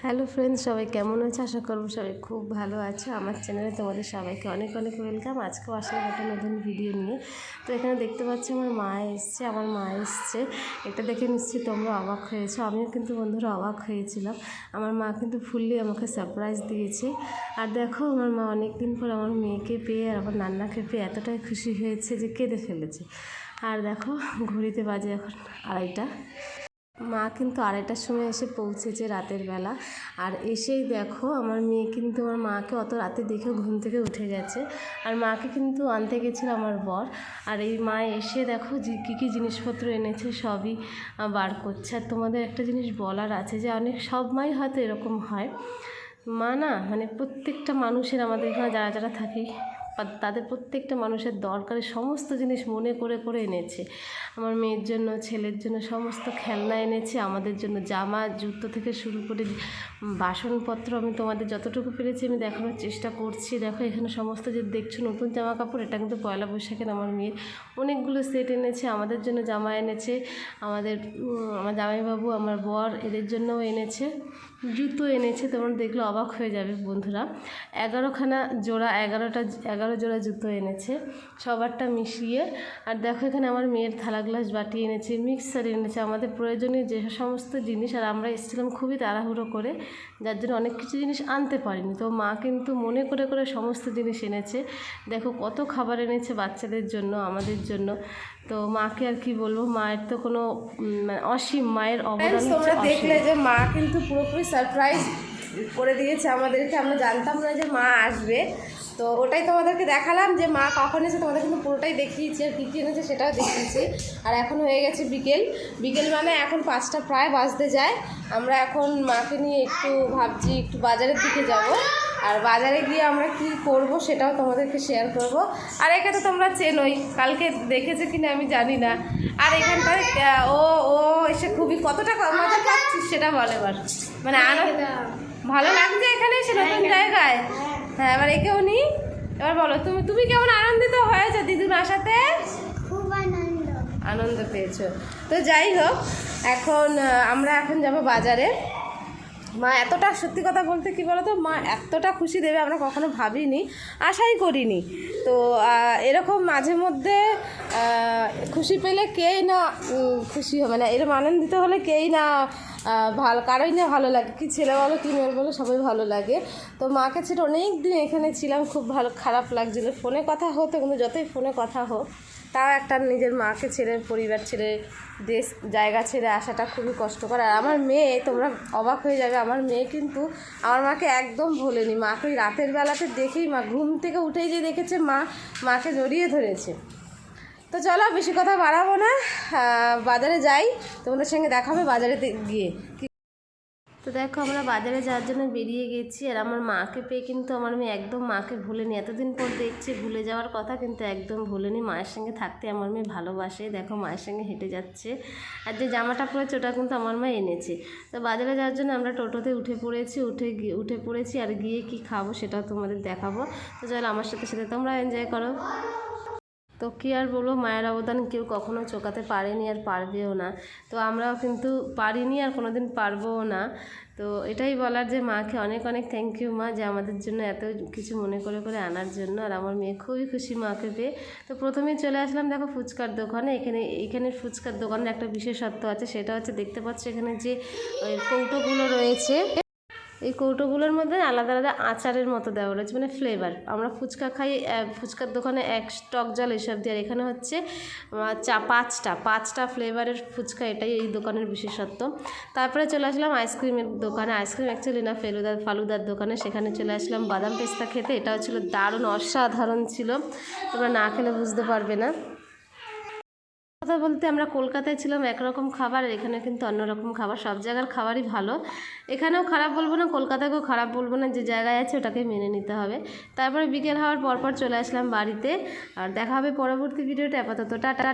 Hello friends, সবাই কেমন আছে? আশা করবো সবাই খুব ভালো আছে। আমার চ্যানেলে তোমাদের সবাইকে অনেক অনেক ওয়েলকাম। আজকেও আসলে একটা নতুন ভিডিও নিয়ে। তো এখানে দেখতে পাচ্ছি আমার মা এসছে। এটা দেখে নিশ্চয়ই তোমরা অবাক হয়েছো, আমিও কিন্তু বন্ধুরা অবাক হয়েছিলাম। আমার মা কিন্তু ফুললি আমাকে সারপ্রাইজ দিয়েছে। আর দেখো, আমার মা অনেক দিন পর আমার মেয়েকে পেয়ে আর আমার নান্নাকে পেয়ে এতটাই খুশি হয়েছে যে কেঁদে ফেলেছে। আর দেখো, ঘড়িতে বাজে এখন 2:30। মা কিন্তু 2:30টার সময় এসে পৌঁছেছে রাতের বেলা। আর এসেই দেখো, আমার মেয়ে কিন্তু আমার মাকে অত রাতে দেখে ঘুম থেকে উঠে গেছে। আর মাকে কিন্তু আনতে গেছিল আমার বর। আর এই মা এসে দেখো যে কী কী জিনিসপত্র এনেছে সবই বার করছে। আর তোমাদের একটা জিনিস বলার আছে, যে অনেক সব মাই হয়তো এরকম হয়। মা না, মানে প্রত্যেকটা মানুষের, আমাদের এখানে যারা যারা থাকি তাদের প্রত্যেকটা মানুষের দরকারি সমস্ত জিনিস মনে করে করে এনেছে। আমার মেয়ের জন্য, ছেলের জন্য সমস্ত খেলনা এনেছে, আমাদের জন্য জামা জুতো থেকে শুরু করে বাসনপত্র। আমি তোমাদের যতটুকু পেরেছি আমি দেখানোর চেষ্টা করছি। দেখো, এখানে সমস্ত যে দেখছো নতুন জামা কাপড়, এটা কিন্তু পয়লা বৈশাখের আমার মেয়ের অনেকগুলো সেট এনেছে। আমাদের জন্য জামা এনেছে, আমার জামাইবাবু, আমার বর, এদের জন্যও এনেছে। জুতো এনেছে, তোমরা দেখলে অবাক হয়ে যাবে বন্ধুরা। 11খানা জোড়া, 11 জোড়া জুতো এনেছে, সবারটা মিশিয়ে। আর দেখো, এখানে আমার মেয়ের থালা গ্লাস বাটি এনেছে, মিক্সার এনেছে, আমাদের প্রয়োজনীয় যে সমস্ত জিনিস। আর আমরা এসেছিলাম খুবই তাড়াহুড়ো করে, যার জন্য অনেক কিছু জিনিস আনতে পারিনি। তো মা কিন্তু মনে করে করে সমস্ত জিনিস এনেছে। দেখো কত খাবার এনেছে বাচ্চাদের জন্য, আমাদের জন্য। তো মাকে আর কি বলবো, মায়ের তো কোনো মানে অসীম, মায়ের অবদান। তোমরা দেখলে যে মা কিন্তু পুরোপুরি সারপ্রাইজ করে দিয়েছে আমাদেরকে। আমরা জানতাম না যে মা আসবে, তো ওটাই তোমাদেরকে দেখালাম যে মা কখন এসে। তোমাদের কিন্তু পুরোটাই দেখিয়েছি, আর কী কী এনেছে সেটাও দেখিয়েছি। আর এখন হয়ে গেছে বিকেল মানে এখন 5টা প্রায় বাজতে যায়। আমরা এখন মাকে নিয়ে একটু ভাবছি একটু বাজারের দিকে যাব। আর বাজারে গিয়ে আমরা কি করব সেটাও তোমাদেরকে শেয়ার করব। আর একে তো তোমরা চেনোই, কালকে দেখেছে কিনা আমি জানি না। আর এখানটায় ও এসে খুবই কতটা মজা পাচ্ছিস সেটা বলে এবার, মানে ভালো লাগছে এখানে এসে নতুন জায়গায়। হ্যাঁ, এবার একেও নি। এবার বলো, তুমি কেমন আনন্দিত হয়েছো দিদুর আসাতে? খুব আনন্দ পেয়েছো। তো যাই হোক, এখন আমরা যাব বাজারে। মা এতটা, সত্যি কথা বলতে কি বলো তো, মা এতটা খুশি দেবে আমরা কখনো ভাবিনি, আশাই করিনি। তো এরকম মাঝে মধ্যে খুশি পেলে কেই না খুশি হবে না, এরকম আনন্দিত হলে কেই না কারোই না ভালো লাগে, কি ছেলে বলো কি মেয়ে বলো, সবাই ভালো লাগে। তো মাকে ছেড়ে অনেক দিন এখানে ছিলাম, খুব খারাপ লাগছিলো। ফোনে কথা হতো, কিন্তু যতই ফোনে কথা হোক, তাও একটা নিজের মাকে ছেড়ে, পরিবার ছেড়ে, দেশ জায়গা ছেড়ে আসাটা খুবই কষ্টকর। আর আমার মেয়ে, তোমরা অবাক হয়ে যাবে, আমার মেয়ে কিন্তু আমার মাকে একদম ভোলেনি। মাকে ওই রাতের বেলাতে দেখেই, মা ঘুম থেকে উঠেই যে দেখেছে মাকে জড়িয়ে ধরেছে। তো চলো, বেশি কথা বাড়াবো না, বাজারে যাই, তোমাদের সঙ্গে দেখা হবে বাজারে গিয়ে। তো দেখো, আমরা বাজারে যাওয়ার জন্য বেরিয়ে গেছি। আর আমার মাকে পেয়ে কিন্তু আমার মেয়ে একদম মাকে ভুলেনি। এতদিন পর দেখছি, ভুলে যাওয়ার কথা কিন্তু একদম ভুলেনি। মায়ের সঙ্গে থাকতে আমার মেয়ে ভালোবাসে। দেখো, মায়ের সঙ্গে হেঁটে যাচ্ছে। আর যে জামাটা পরেছে ওটা কিন্তু আমার মা এনেছে। তো বাজারে যাওয়ার জন্য আমরা টোটোতে উঠে পড়েছি। আর গিয়ে কি খাবো সেটাও তোমাদের দেখাবো। তো চলো, আমার সাথে সাথে তোমরা এনজয় করো। তো কী আর বলবো, মায়ের অবদান কেউ কখনো চোকাতে পারেনি, আর পারবেও না। তো আমরাও কিন্তু পারিনি, আর কোনো দিন পারবও না। তো এটাই বলার যে মাকে অনেক অনেক থ্যাংক ইউ মা, যে আমাদের জন্য এত কিছু মনে করে করে আনার জন্য। আর আমার মেয়ে খুবই খুশি মাকে পেয়ে। তো প্রথমেই চলে আসলাম দেখো ফুচকার দোকানে। এখানে ফুচকার দোকানের একটা বিশেষত্ব আছে, সেটা হচ্ছে দেখতে পাচ্ছ এখানে যে কৌটোগুলো রয়েছে, এই কৌটোগুলোর মধ্যে আলাদা আলাদা আচারের মতো দেওয়া রয়েছে, মানে ফ্লেভার। আমরা ফুচকা খাই ফুচকার দোকানে টক জল এসব দিয়ে, আর এখানে হচ্ছে 5টা ফ্লেভারের ফুচকা, এটাই এই দোকানের বিশেষত্ব। তারপরে চলে আসলাম আইসক্রিমের দোকানে। আইসক্রিম অ্যাকচুয়ালি না, ফালুদার দোকানে। সেখানে চলে আসলাম বাদাম পেস্তা খেতে। এটাও ছিল দারুণ, অসাধারণ ছিল, তোমরা না খেলে বুঝতে পারবে না। কথা বলতে, আমরা কলকাতায় ছিলাম একরকম খাবার, আর এখানে কিন্তু অন্যরকম খাবার। সব জায়গার খাবারই ভালো, এখানেও খারাপ বলবো না, কলকাতাকেও খারাপ বলবো না, যে জায়গায় আছে ওটাকে মেনে নিতে হবে। তারপরে বিকেল হওয়ার পরপর চলে আসলাম বাড়িতে। আর দেখা হবে পরবর্তী ভিডিওটা। আপাতত টাটা।